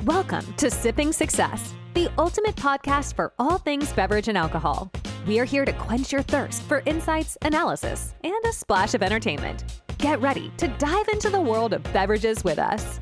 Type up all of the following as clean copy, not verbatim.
Welcome to Sipping Success, the ultimate podcast for all things beverage and alcohol. We are here to quench your thirst for insights, analysis, and a splash of entertainment. Get ready to dive into the world of beverages with us.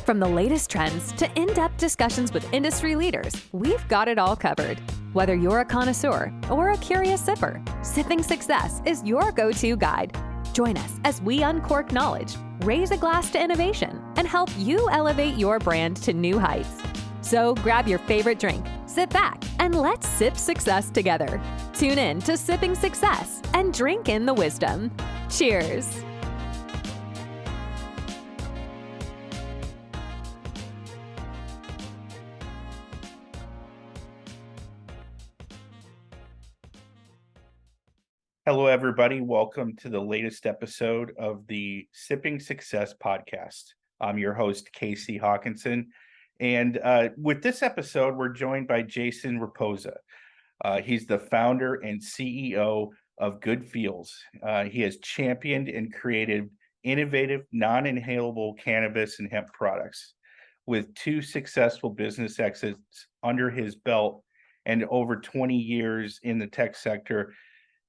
From the latest trends to in-depth discussions with industry leaders, we've got it all covered. Whether you're a connoisseur or a curious sipper, Sipping Success is your go-to guide. Join us as we uncork knowledge, raise a glass to innovation, and help you elevate your brand to new heights. So grab your favorite drink, sit back, and let's sip success together. Tune in to Sipping Success and drink in the wisdom. Cheers. Hello, everybody. Welcome to the latest episode of the Sipping Success podcast. I'm your host, Casey Haakinson. And with this episode, we're joined by Jason Reposa. He's the founder and CEO of Good Feels. He has championed and created innovative, non-inhalable cannabis and hemp products. With 2 successful business exits under his belt and over 20 years in the tech sector,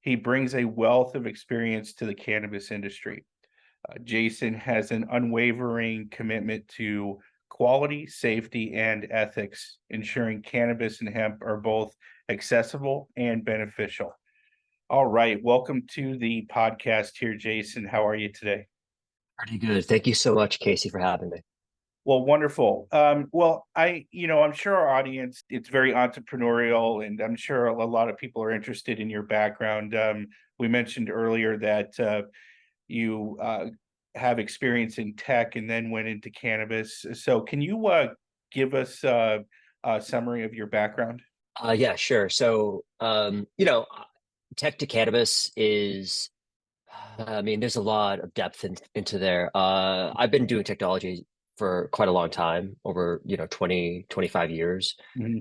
he brings a wealth of experience to the cannabis industry. Jason has an unwavering commitment to quality, safety, and ethics, ensuring cannabis and hemp are both accessible and beneficial. All right, welcome to the podcast here, Jason. How are you today? Pretty good. Thank you so much, Casey, for having me. Well, wonderful. I'm sure our audience, it's very entrepreneurial, and I'm sure a lot of people are interested in your background. We mentioned earlier that you have experience in tech and then went into cannabis. So can you give us a summary of your background? Yeah, sure. So, tech to cannabis is, there's a lot of depth into there. I've been doing technology for quite a long time, over 20, 25 years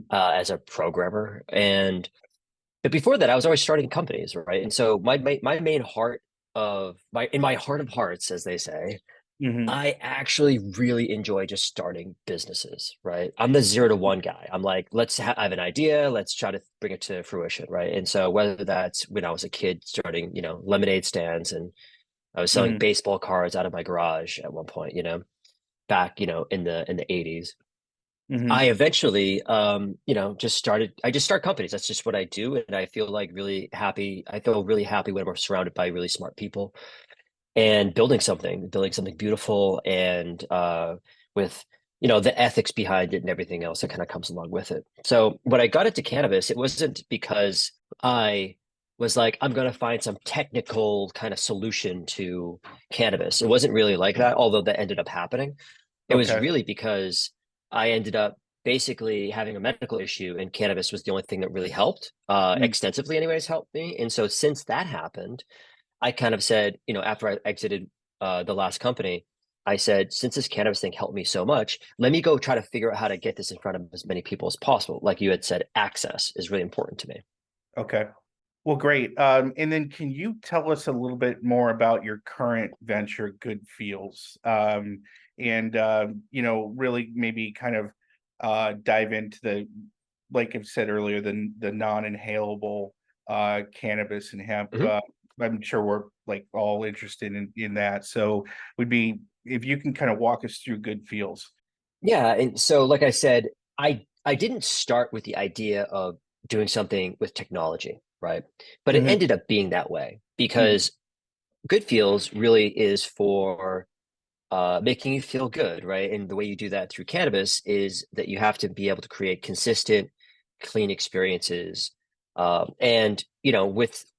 as a programmer. But before that, I was always starting companies, right? And so my main heart of my heart of hearts, as they say, I actually really enjoy just starting businesses, right? I'm the 0 to 1 guy. I'm like, I have an idea, let's try to bring it to fruition, right? And so whether that's when I was a kid starting, lemonade stands, and I was selling baseball cards out of my garage at one point, back, in the 80s. I eventually, just start companies. That's just what I do. And I feel like really happy. I feel really happy when we're surrounded by really smart people and building something beautiful, and with, the ethics behind it and everything else that kind of comes along with it. So when I got into cannabis, it wasn't because I was like, I'm going to find some technical kind of solution to cannabis. It wasn't really like that, although that ended up happening. It was really because I ended up basically having a medical issue, and cannabis was the only thing that really helped, extensively anyways, helped me. And so since that happened, I kind of said, after I exited the last company, I said, since this cannabis thing helped me so much, let me go try to figure out how to get this in front of as many people as possible. Like you had said, access is really important to me. Okay. Well, great. And then can you tell us a little bit more about your current venture, Good Feels? Really maybe kind of dive into the, like I've said earlier, the non-inhalable cannabis and hemp. I'm sure we're like all interested in that. So would be, if you can kind of walk us through Good Feels. Yeah. And so, like I said, I didn't start with the idea of doing something with technology, right? But it ended up being that way because Good Feels really is for making you feel good, right? And the way you do that through cannabis is that you have to be able to create consistent, clean experiences.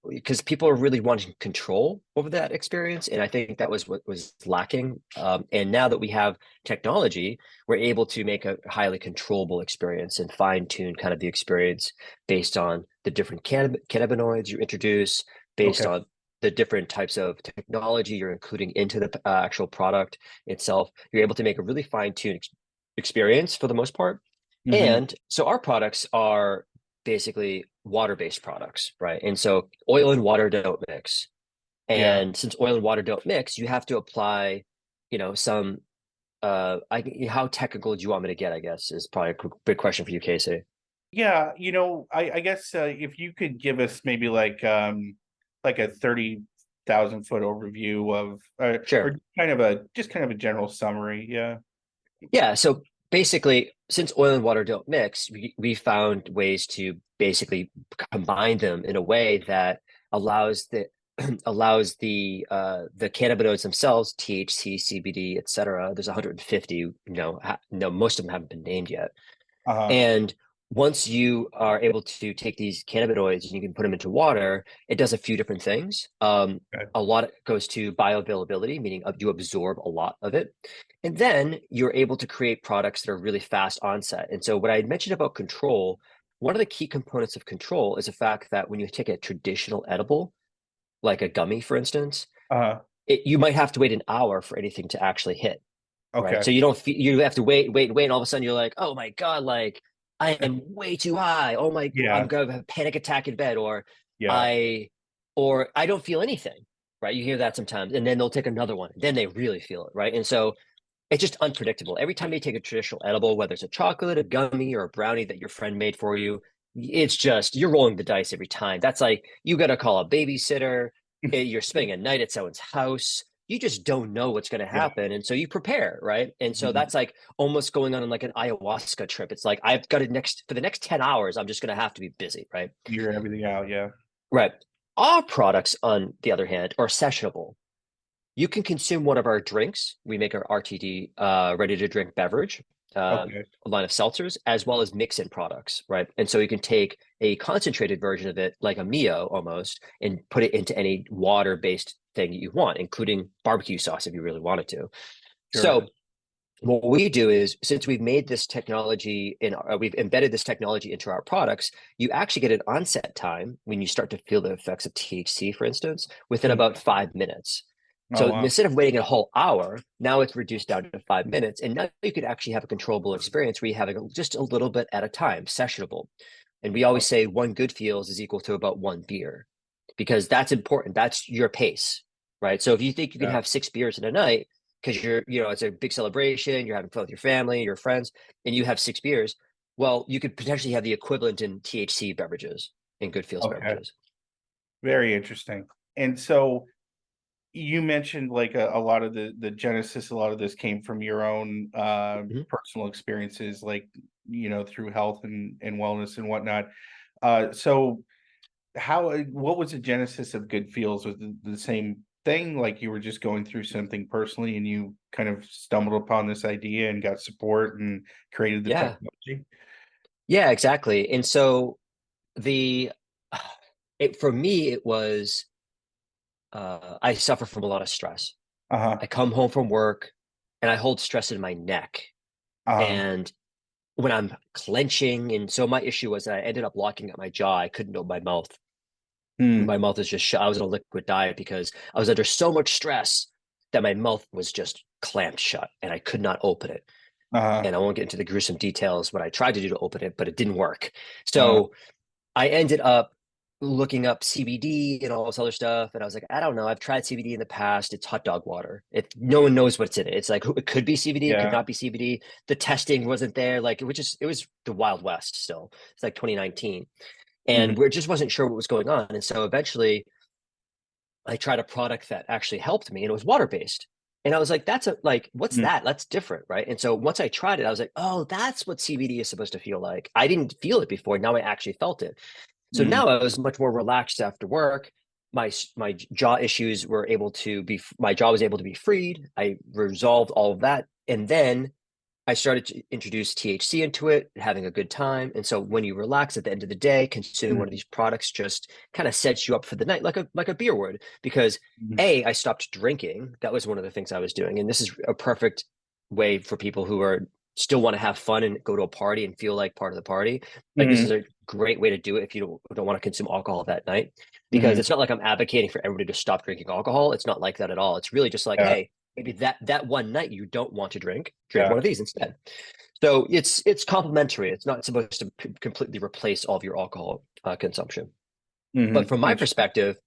Because people are really wanting control over that experience. And I think that was what was lacking. And now that we have technology, we're able to make a highly controllable experience and fine tune kind of the experience based on the different cannabinoids you introduce, based on the different types of technology you're including into the actual product itself. You're able to make a really fine-tuned experience for the most part. And so our products are basically water-based products, right? And so oil and water don't mix. And since oil and water don't mix, you have to apply, some how technical do you want me to get, I guess, is probably a big question for you, Casey. Yeah, I guess if you could give us maybe like a 30,000 foot overview of or Sure. just kind of a general summary. Yeah. Yeah. So basically, since oil and water don't mix, we found ways to basically combine them in a way that allows the allows the cannabinoids themselves, THC, CBD, etc. There's 150, no, most of them haven't been named yet. Uh-huh. And once you are able to take these cannabinoids and you can put them into water, it does a few different things. Okay. A lot goes to bioavailability, meaning you absorb a lot of it. And then you're able to create products that are really fast onset. And so, what I had mentioned about control, one of the key components of control is the fact that when you take a traditional edible, like a gummy, for instance, Uh-huh. you might have to wait an hour for anything to actually hit. Right. Okay. So you don't feel, you have to wait, and all of a sudden you're like, oh my God, like I am way too high. Oh my, I'm Yeah. going to have a panic attack in bed, Yeah. I, or I don't feel anything. Right. You hear that sometimes, and then they'll take another one. Then they really feel it. Right. And so it's just unpredictable. Every time you take a traditional edible, whether it's a chocolate, a gummy, or a brownie that your friend made for you, it's just, you're rolling the dice every time. That's like, you got to call a babysitter. You're spending a night at someone's house. You just don't know what's going to Yeah. happen. And so you prepare, right? And so Mhm. that's like almost going on like an ayahuasca trip. It's like, I've got it for the next 10 hours, I'm just going to have to be busy, right? Figure everything out. Yeah. Right. Our products, on the other hand, are sessionable. You can consume one of our drinks. We make our RTD, ready to drink beverage, Okay. a line of seltzers, as well as mix in products, right? And so you can take a concentrated version of it, like a Mio almost, and put it into any water based thing you want, including barbecue sauce if you really wanted to. Sure. So what we do is, since we've made this technology we've embedded this technology into our products, you actually get an onset time when you start to feel the effects of THC, for instance, within Mhm. about 5 minutes. Oh So wow. instead of waiting a whole hour, now it's reduced down to 5 minutes. And now you could actually have a controllable experience where you have just a little bit at a time, sessionable. And we always say one good feels is equal to about one beer, because that's important. That's your pace, right? So if you think you can Yeah. have 6 beers in a night, because it's a big celebration, you're having fun with your family, your friends, and you have 6 beers, well, you could potentially have the equivalent in THC beverages, in good feels Okay. beverages. Very interesting. And so you mentioned like a lot of the genesis, a lot of this came from your own Mhm. personal experiences, like through health and wellness and whatnot. So what was the genesis of Good Feels? Was the same thing, like you were just going through something personally and you kind of stumbled upon this idea and got support and created the Yeah, technology? yeah, exactly. And so the for me, it was I suffer from a lot of stress. Uh-huh. I come home from work and I hold stress in my neck. Uh-huh. And when I'm clenching, and so my issue was that I ended up locking up my jaw. I couldn't open my mouth. Hmm. My mouth is just shut. I was on a liquid diet because I was under so much stress that my mouth was just clamped shut and I could not open it. Uh-huh. And I won't get into the gruesome details what I tried to do to open it, but it didn't work. Uh-huh. So I ended up looking up CBD and all this other stuff. And I was like, I don't know. I've tried CBD in the past. It's hot dog water. No one knows what's in it. It's like, it could be CBD, it could Yeah. not be CBD. The testing wasn't there. Like, it was the Wild West still. It's like 2019. Mhm. And we just wasn't sure what was going on. And so eventually I tried a product that actually helped me, and it was water based. And I was like, what's Mhm. that? That's different, right? And so once I tried it, I was like, oh, that's what CBD is supposed to feel like. I didn't feel it before. Now I actually felt it. So Mhm. now I was much more relaxed after work. My jaw issues were able to be, my jaw was able to be freed. I resolved all of that. And then I started to introduce THC into it, having a good time. And so when you relax at the end of the day, consuming one of Mhm. these products just kind of sets you up for the night, like a beer would. Because Mhm. I stopped drinking. That was one of the things I was doing. And this is a perfect way for people who are still want to have fun and go to a party and feel like part of the party. Like, this is Mhm. a great way to do it if you don't want to consume alcohol that night. Because Mhm. it's not like I'm advocating for everybody to stop drinking alcohol. It's not like that at all. It's really just like, Yeah. hey, maybe that one night you don't want to drink Yeah. one of these instead. So it's complementary. It's not supposed to completely replace all of your alcohol consumption. But Mhm. from my Interesting. perspective,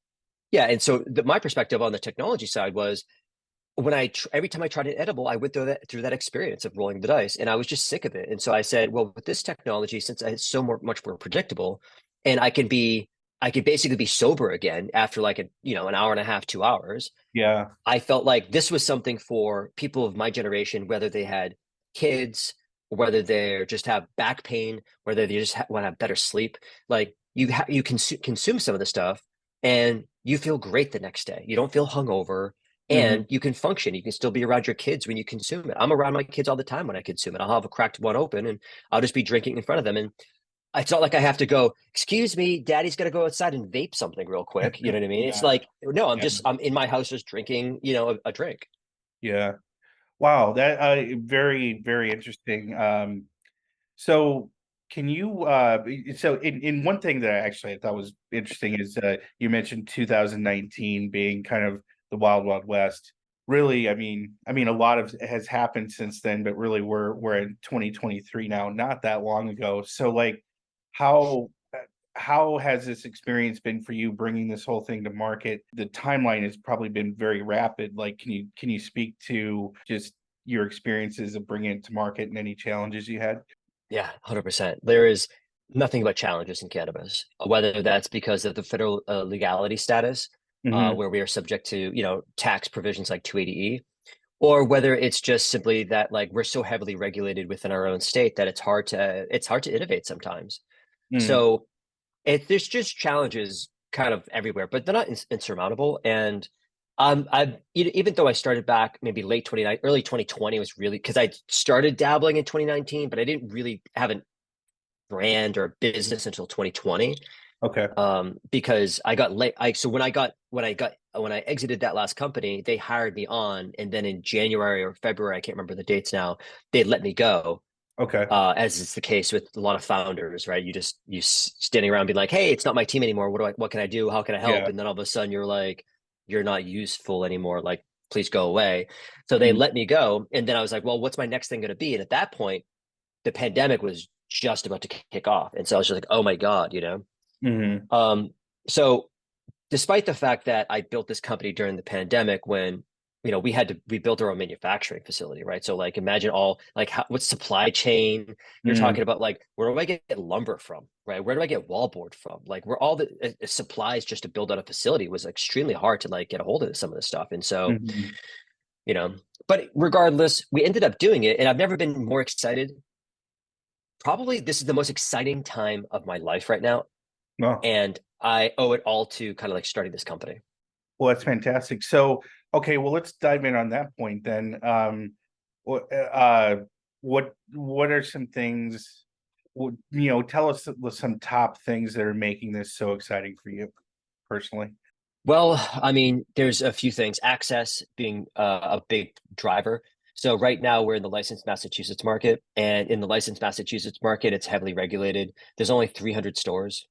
yeah. And so my perspective on the technology side was, every time I tried an edible, I went through that experience of rolling the dice, and I was just sick of it. And so I said, well, with this technology, since it's so much more predictable, and I could basically be sober again after like an hour and a half, 2 hours. Yeah. I felt like this was something for people of my generation, whether they had kids, whether they just have back pain, whether they just want to have better sleep. Like you consume some of the stuff, and you feel great the next day. You don't feel hungover, Hmm. and you can function. You can still be around your kids when you consume it. I'm around my kids all the time when I consume it. I'll have a cracked one open, and I'll just be drinking in front of them. And it's not like I have to go, excuse me, daddy's got to go outside and vape something real quick. You know what I mean? It's Yeah. like, no, Yeah. I'm in my house just drinking, a drink. Yeah. Wow. That very, very interesting. So can you so in one thing that I thought was interesting is you mentioned 2019 being kind of the wild wild west. Really, I mean a lot of has happened since then, but really we're in 2023 now, not that long ago. So like how how has this experience been for you bringing this whole thing to market? The timeline has probably been very rapid. Like can you speak to just your experiences of bringing it to market and any challenges you had? Yeah, 100%. There is nothing but challenges in cannabis, whether that's because of the federal legality status, Hmm. where we are subject to, tax provisions like 280E, or whether it's just simply that like we're so heavily regulated within our own state that it's hard to innovate sometimes. Mm. So there's just challenges kind of everywhere, but they're not insurmountable. And even though I started back maybe late 29, early 2020 was really because I started dabbling in 2019, but I didn't really have a brand or business until 2020. Okay. Because I got late. So when I exited that last company, they hired me on, and then in January or February, I can't remember the dates now, they let me go, Okay. as is the case with a lot of founders, right? Standing around being like, "Hey, it's not my team anymore. What can I do? How can I help?" Yeah. And then all of a sudden, you're like, "You're not useful anymore. Like, please go away." So they Mm. let me go, and then I was like, "Well, what's my next thing going to be?" And at that point, the pandemic was just about to kick off, and so I was just like, "Oh my god." Mhm. Um, so despite the fact that I built this company during the pandemic when we built our own manufacturing facility, right? So like imagine all like what supply chain you're Mm. talking about, like where do I get lumber from, right? Where do I get wallboard from? Like where all the supplies just to build out a facility was extremely hard to like get a hold of some of this stuff. And so, Mhm. you know, but regardless, we ended up doing it, and I've never been more excited. Probably this is the most exciting time of my life right now, Oh, and I owe it all to kind of like starting this company. well, that's fantastic. So, okay, well, let's dive in on that point then. What are some things, tell us some top things that are making this so exciting for you personally. Well, I mean, there's a few things. Access being a big driver. So right now we're in the licensed Massachusetts market, and in the licensed Massachusetts market, it's heavily regulated. There's only 300 stores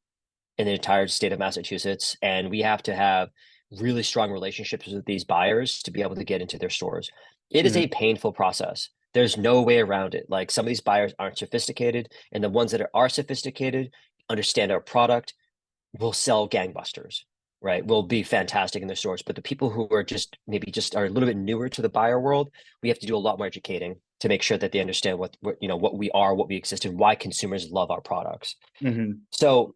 in the entire state of Massachusetts, and we have to have really strong relationships with these buyers to be able to get into their stores. It is Mhm. a painful process. There's no way around it. Like some of these buyers aren't sophisticated, and the ones that are sophisticated understand our product will sell gangbusters, right? Will be fantastic in their stores. But the people who are just maybe just are a little bit newer to the buyer world, we have to do a lot more educating to make sure that they understand what we are, what we exist, and why consumers love our products. Mhm. So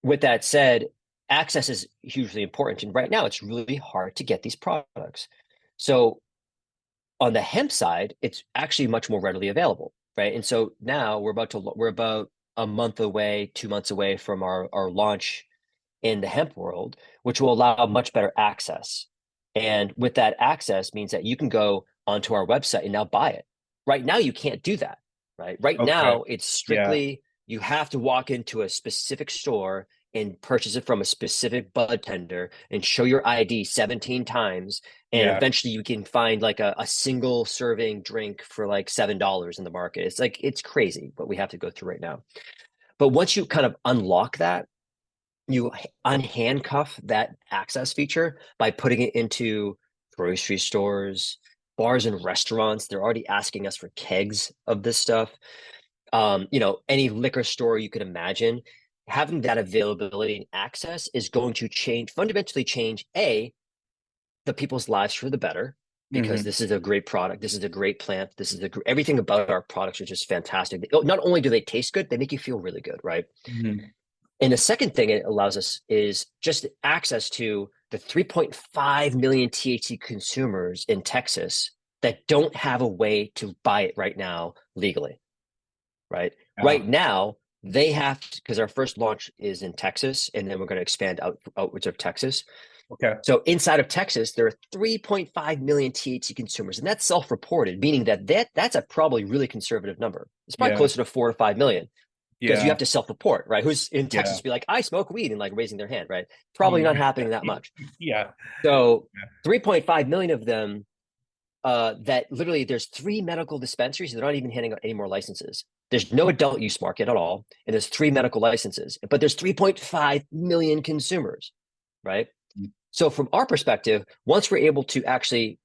with that said, access is hugely important. And right now it's really hard to get these products. So on the hemp side, it's actually much more readily available, right? And so now we're about a month away, 2 months away from our launch in the hemp world, which will allow much better access. And with that access means that you can go onto our website and now buy it. Right now, you can't do that, right? Right Okay. now, it's Yeah. strictly you have to walk into a specific store and purchase it from a specific bud tender and show your ID 17 times. And Yeah. eventually you can find like a single serving drink for like $7 in the market. It's like, it's crazy what we have to go through right now. But once you kind of unlock that, you unhandcuff that access feature by putting it into grocery stores, bars and restaurants. They're already asking us for kegs of this stuff. Any liquor store you could imagine. Having that availability and access is going to fundamentally change the people's lives for the better, because this is a great product. This is a great plant. This is everything about our products are just fantastic. Not only do they taste good, they make you feel really good, right? And the second thing it allows us is just access to the 3.5 million THC consumers in Texas that don't have a way to buy it right now legally, right? Right now, they have to, because our first launch is in Texas, and then we're going to expand outwards of Texas. Okay. So inside of Texas, there are 3.5 million THC consumers, and that's self-reported, meaning that's a probably really conservative number. It's probably closer to 4 to 5 million. Because you have to self-report, right? Who's in Texas be like, I smoke weed, and like raising their hand, right? Probably not happening that much. So 3.5 million of them, that literally there's 3 medical dispensaries. They're not even handing out any more licenses. There's no adult use market at all. And there's 3 medical licenses, but there's 3.5 million consumers, right? So from our perspective, once we're able to actually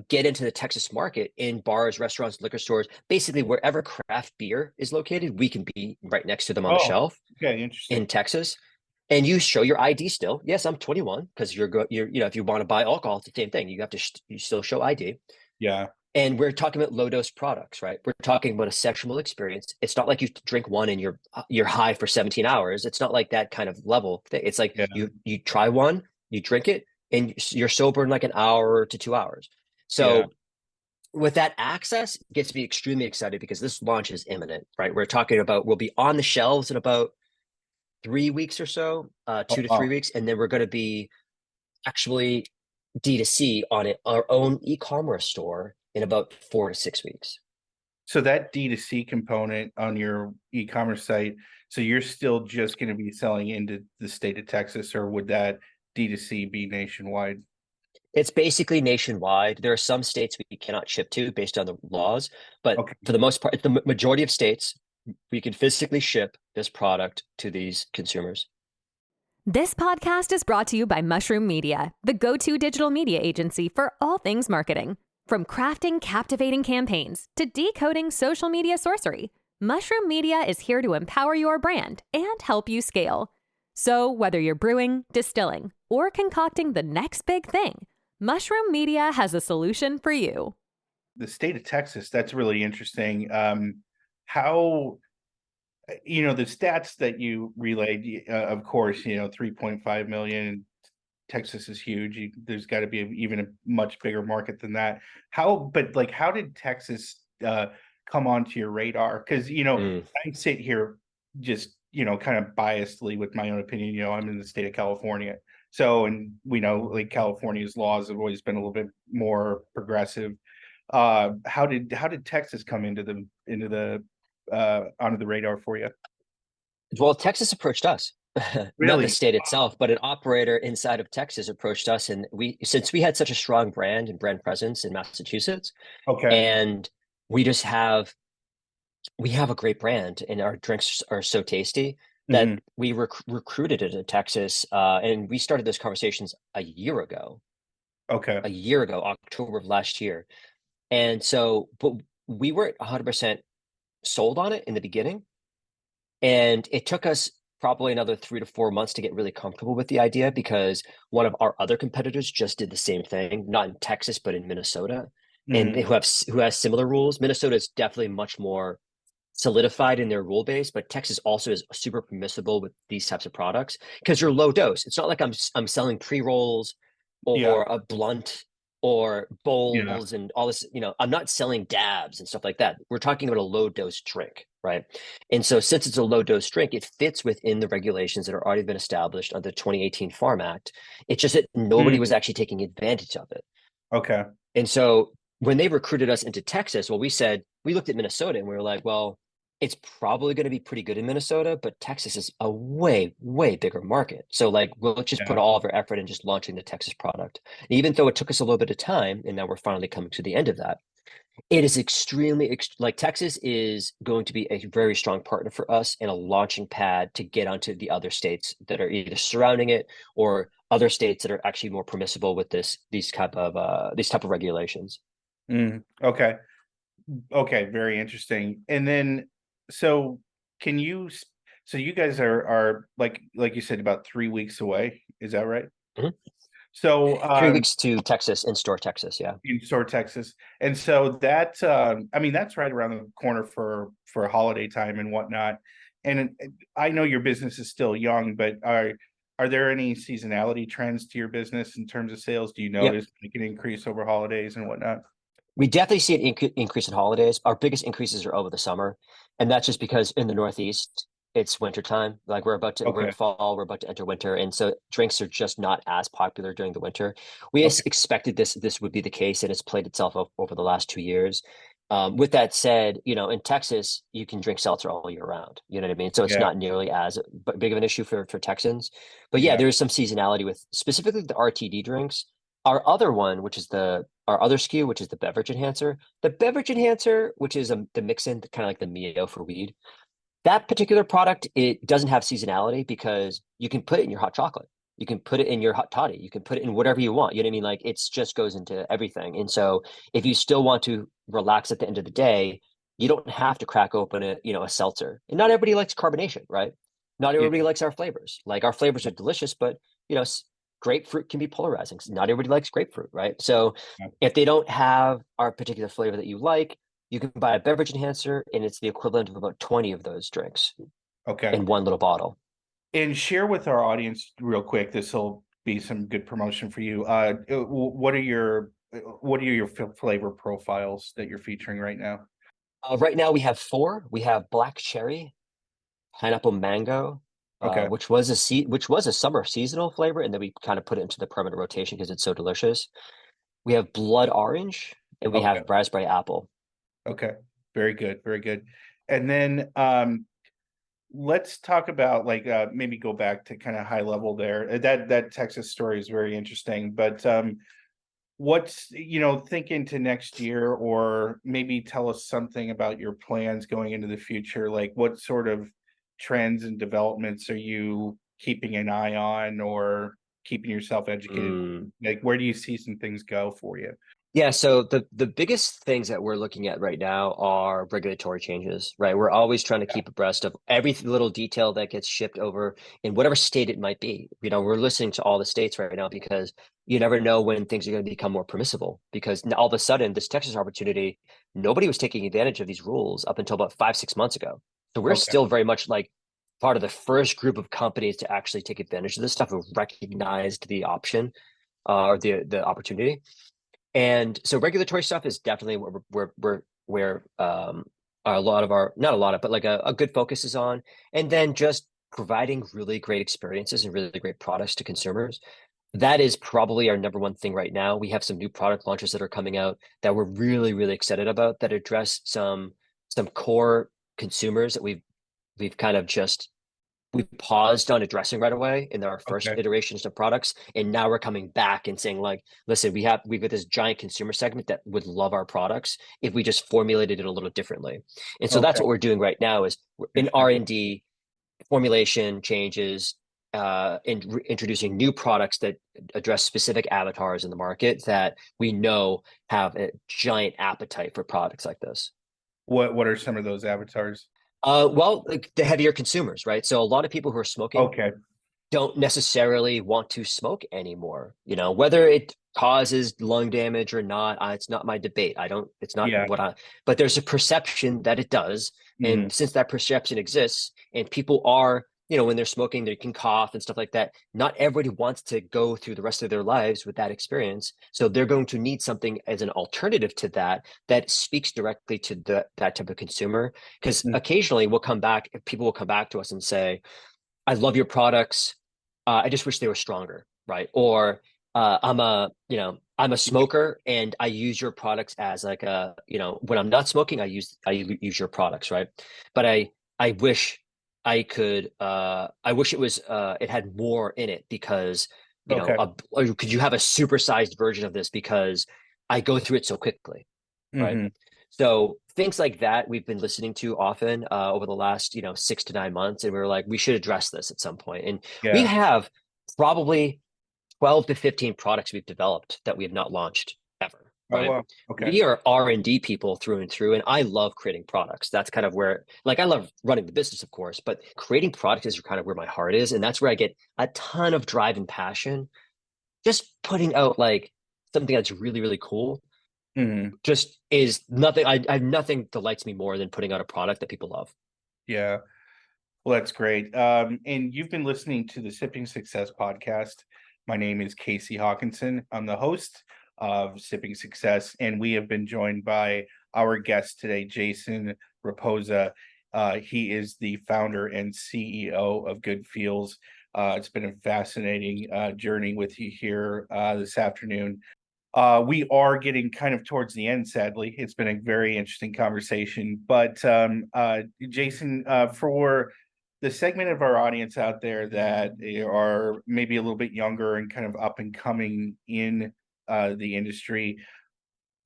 get into the Texas market in bars, restaurants, liquor stores, basically wherever craft beer is located, we can be right next to them on the shelf. Okay, interesting. In Texas, and you show your ID still. Yes, I'm 21 because you're if you want to buy alcohol, it's the same thing. You have to you still show ID. Yeah. And we're talking about low dose products, right? We're talking about a sexual experience. It's not like you drink one and you're high for 17 hours. It's not like that kind of level thing. It's like you try one, you drink it, and you're sober in like an hour to 2 hours. So with that access, it gets me extremely excited because this launch is imminent, right? We're talking about we'll be on the shelves in about 3 weeks or so, 2 to 3 weeks, and then we're going to be actually D2C on our own e-commerce store in about 4 to 6 weeks. So that D2C component on your e-commerce site, so you're still just going to be selling into the state of Texas, or would that D2C be nationwide? It's basically nationwide. There are some states we cannot ship to based on the laws, but for the most part, the majority of states, we can physically ship this product to these consumers. This podcast is brought to you by Mushroom Media, the go-to digital media agency for all things marketing. From crafting captivating campaigns to decoding social media sorcery, Mushroom Media is here to empower your brand and help you scale. So whether you're brewing, distilling, or concocting the next big thing, Mushroom Media has a solution for you. The state of Texas, that's really interesting. How, the stats that you relayed, of course, 3.5 million, Texas is huge. There's got to be even a much bigger market than that. How did Texas come onto your radar? Because, I sit here just, kind of biasedly with my own opinion. I'm in the state of California. So, and we know like California's laws have always been a little bit more progressive. How did Texas come onto the radar for you? Well, Texas approached us, Really? not the state itself, but an operator inside of Texas approached us, and since we had such a strong brand and brand presence in Massachusetts, and we have a great brand, and our drinks are so tasty that we recruited it in Texas, and we started those conversations a year ago. A year ago, October of last year. And so, but we weren't 100% sold on it in the beginning. And it took us probably another 3 to 4 months to get really comfortable with the idea, because one of our other competitors just did the same thing, not in Texas, but in Minnesota, and who has similar rules. Minnesota is definitely much more solidified in their rule base, but Texas also is super permissible with these types of products because you're low dose. It's not like I'm selling pre-rolls or a blunt or bowls and all this, I'm not selling dabs and stuff like that. We're talking about a low dose drink, right? And so since it's a low dose drink, it fits within the regulations that are already been established under the 2018 Farm Act. It's just that nobody was actually taking advantage of it. Okay. And so when they recruited us into Texas, we looked at Minnesota and we were like, well, it's probably going to be pretty good in Minnesota, but Texas is a way, way bigger market. So we'll just put all of our effort in just launching the Texas product. And even though it took us a little bit of time, and now we're finally coming to the end of that, it is extremely, Texas is going to be a very strong partner for us and a launching pad to get onto the other states that are either surrounding it or other states that are actually more permissible with these type of regulations. Okay. Very interesting. And then, so you guys are like you said, about 3 weeks away. Is that right? So 3 weeks to Texas, in-store Texas. Yeah. in store Texas, and so that I mean that's right around the corner for holiday time and whatnot. And I know your business is still young, but are there any seasonality trends to your business in terms of sales? Do you Yep. notice like an increase over holidays and whatnot? We definitely see an increase in holidays. Our biggest increases are over the summer, and that's just because in the Northeast it's winter time. Like we're in Okay. fall, we're about to enter winter, and so drinks are just not as popular during the winter. We Okay. expected this would be the case, and it's played itself over the last 2 years. With that said, in Texas you can drink seltzer all year round. You know what I mean? So it's Yeah. not nearly as big of an issue for Texans. But yeah, Yeah. there is some seasonality with specifically the RTD drinks. Our other one, which is our other SKU, which is the beverage enhancer. The beverage enhancer, which is the mix-in, kind of like the Mio for weed. That particular product, it doesn't have seasonality because you can put it in your hot chocolate. You can put it in your hot toddy. You can put it in whatever you want. You know what I mean? Like it's just goes into everything. And so if you still want to relax at the end of the day, you don't have to crack open a seltzer. And not everybody likes carbonation, right? Not Yeah. everybody likes our flavors. Like our flavors are delicious, but grapefruit can be polarizing. Not everybody likes grapefruit, right? So if they don't have our particular flavor that you like, you can buy a beverage enhancer, and it's the equivalent of about 20 of those drinks Okay. in one little bottle. And share with our audience real quick. This will be some good promotion for you. What are your flavor profiles that you're featuring right now? Right now we have 4. We have black cherry, pineapple mango, Okay. which was a summer seasonal flavor, and then we kind of put it into the permanent rotation because it's so delicious. We have blood orange, and we Okay. have raspberry apple. Okay. Very good. Very good. And then let's talk about like maybe go back to kind of high level there. That Texas story is very interesting, but what's think into next year, or maybe tell us something about your plans going into the future. Like what sort of trends and developments are you keeping an eye on or keeping yourself educated? Mm. Like where do you see some things go for you? Yeah, so the biggest things that we're looking at right now are regulatory changes, right? We're always trying to keep abreast of every little detail that gets shipped over in whatever state it might be. We're listening to all the states right now because you never know when things are going to become more permissible. Because all of a sudden, this Texas opportunity, nobody was taking advantage of these rules up until about 5, 6 months ago. So we're Okay. still very much like part of the first group of companies to actually take advantage of this stuff, who recognized the option or the opportunity. And so regulatory stuff is definitely where a lot of our, not a lot of, but like a good focus is on. And then just providing really great experiences and really great products to consumers. That is probably our number one thing right now. We have some new product launches that are coming out that we're really, really excited about, that address some core consumers that we've kind of just we paused on addressing right away in our first Okay. iterations of products, and now we're coming back and saying, like, listen, we've got this giant consumer segment that would love our products if we just formulated it a little differently. And so that's Okay. what we're doing right now is we're in Interesting. R&D, formulation changes, introducing new products that address specific avatars in the market that we know have a giant appetite for products like this. What are some of those avatars? Well, like the heavier consumers, right? So a lot of people who are smoking Okay. don't necessarily want to smoke anymore. Whether it causes lung damage or not, it's not my debate. It's not Yeah. but there's a perception that it does. Mhm. And since that perception exists and people are, when they're smoking, they can cough and stuff like that. Not everybody wants to go through the rest of their lives with that experience. So they're going to need something as an alternative to that speaks directly to that type of consumer. Because Mm. occasionally people will come back to us and say, I love your products. I just wish they were stronger, right? Or I'm a smoker and I use your products as like when I'm not smoking, I use your products, right? But I wish I wish it had more in it because Okay. or could you have a supersized version of this because I go through it so quickly, right? Hmm. So things like that we've been listening to often over the last 6 to 9 months, and we were like, we should address this at some point. And we Yeah. have probably 12 to 15 products we've developed that we have not launched ever, Oh right? wow. Okay. We are R&D people through and through, and I love creating products. That's kind of where, like, I love running the business, of course, but creating products is kind of where my heart is, and that's where I get a ton of drive and passion just putting out like something that's really, really cool Mhm. just is nothing. I have nothing delights me more than putting out a product that people love. Yeah. Well, that's great. And you've been listening to the Sipping Success podcast. My name is Casey Haakinson. I'm the host of Sipping Success, and we have been joined by our guest today, Jason Reposa. He is the founder and CEO of Good Feels. It's been a fascinating journey with you here this afternoon. We are getting kind of towards the end, sadly. It's been a very interesting conversation. But Jason, for the segment of our audience out there that are maybe a little bit younger and kind of up and coming in the industry,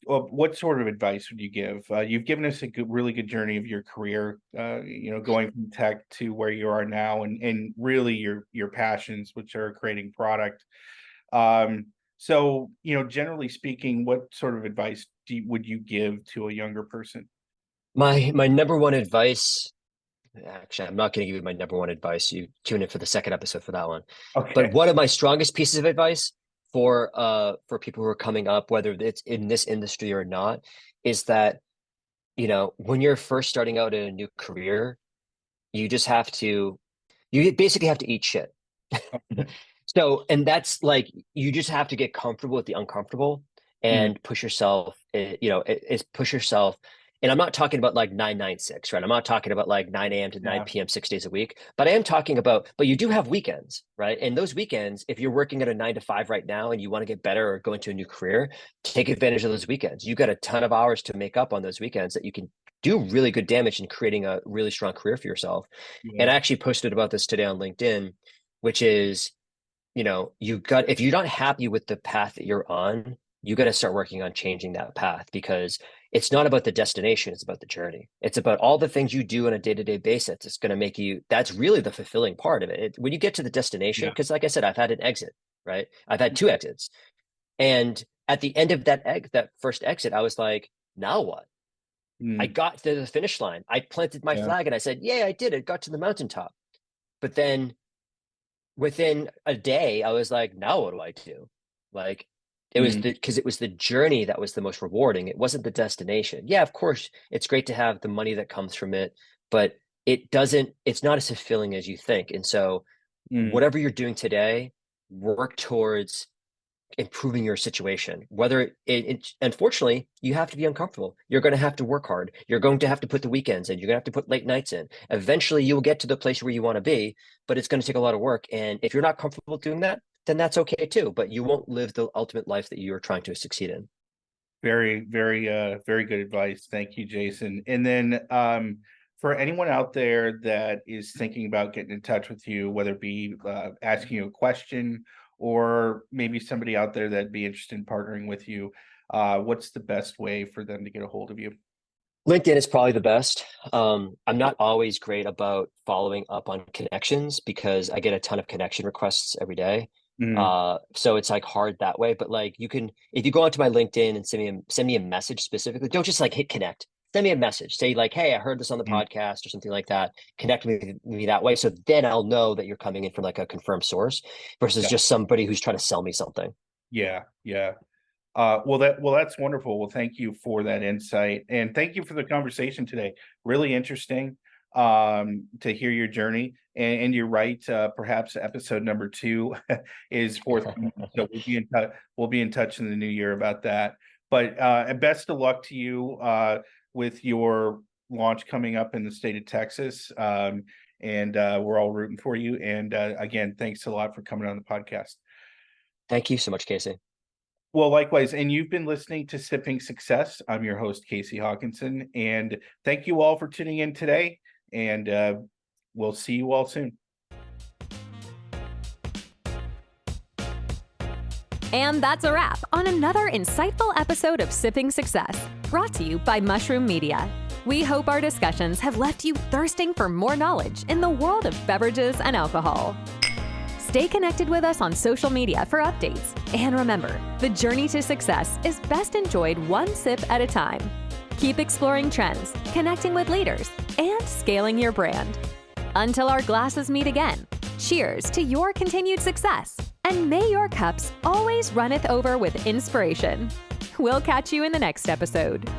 what sort of advice would you give? You've given us a really good journey of your career, going from tech to where you are now, and really your passions, which are creating product. So, generally speaking, what sort of advice would you give to a younger person? My number one advice, actually, I'm not going to give you my number one advice. You tune in for the second episode for that one. Okay. But one of my strongest pieces of advice for people who are coming up, whether it's in this industry or not, is that, when you're first starting out in a new career, you basically have to eat shit. So, and that's like, you just have to get comfortable with the uncomfortable Mm, and push yourself, push yourself. And I'm not talking about like 996, right? I'm not talking about like 9 a.m. to 9 yeah. p.m. 6 days a week, but I am talking about, but you do have weekends, right? And those weekends, if you're working at a 9 to 5 right now and you want to get better or go into a new career, take advantage of those weekends. You got a ton of hours to make up on those weekends that you can do really good damage in creating a really strong career for yourself. And Yeah. I actually posted about this today on LinkedIn, which is, if you're not happy with the path that you're on, you got to start working on changing that path, because it's not about the destination, it's about the journey. It's about all the things you do on a day-to-day basis. It's going to make you, that's really the fulfilling part of it. When you get to the destination, Yeah. because like I said, I've had an exit, right? I've had 2 exits. And at the end of that first exit, I was like, now what? I Mm, got to the finish line. I planted my yeah. flag and I said, yeah, I did it. Got to the mountaintop. But then within a day, I was like, now what do I do? Like, Mm, because it was the journey that was the most rewarding. It wasn't the destination. Yeah, of course, it's great to have the money that comes from it, but it's not as fulfilling as you think. And so, mm. whatever you're doing today, work towards improving your situation. Whether unfortunately, you have to be uncomfortable. You're going to have to work hard. You're going to have to put the weekends in. You're going to have to put late nights in. Eventually, you'll get to the place where you want to be, but it's going to take a lot of work. And if you're not comfortable doing that, then that's okay too. But you won't live the ultimate life that you're trying to succeed in. Very, very, very good advice. Thank you, Jason. And then, for anyone out there that is thinking about getting in touch with you, whether it be asking you a question, or maybe somebody out there that'd be interested in partnering with you, what's the best way for them to get a hold of you? LinkedIn is probably the best. I'm not always great about following up on connections because I get a ton of connection requests every day. Mm, So it's like hard that way. But like you can, if you go onto my LinkedIn and send me a message specifically, don't just like hit connect. Send me a message. Say like, hey, I heard this on the mm, podcast or something like that. Connect with me that way. So then I'll know that you're coming in from like a confirmed source versus yeah, just somebody who's trying to sell me something. yeah, yeah. That's wonderful. Well, thank you for that insight, and thank you for the conversation today. Really interesting to hear your journey. And you're right. Perhaps episode number 2 is forthcoming. So we'll be in touch. We'll be in touch in the new year about that. But and best of luck to you with your launch coming up in the state of Texas. And we're all rooting for you. And again, thanks a lot for coming on the podcast. Thank you so much, Casey. Well, likewise, and you've been listening to Sipping Success. I'm your host, Casey Haakinson, and thank you all for tuning in today, and we'll see you all soon. And that's a wrap on another insightful episode of Sipping Success, brought to you by Mushroom Media. We hope our discussions have left you thirsting for more knowledge in the world of beverages and alcohol. Stay connected with us on social media for updates. And remember, the journey to success is best enjoyed one sip at a time. Keep exploring trends, connecting with leaders, and scaling your brand. Until our glasses meet again, cheers to your continued success. And may your cups always runneth over with inspiration. We'll catch you in the next episode.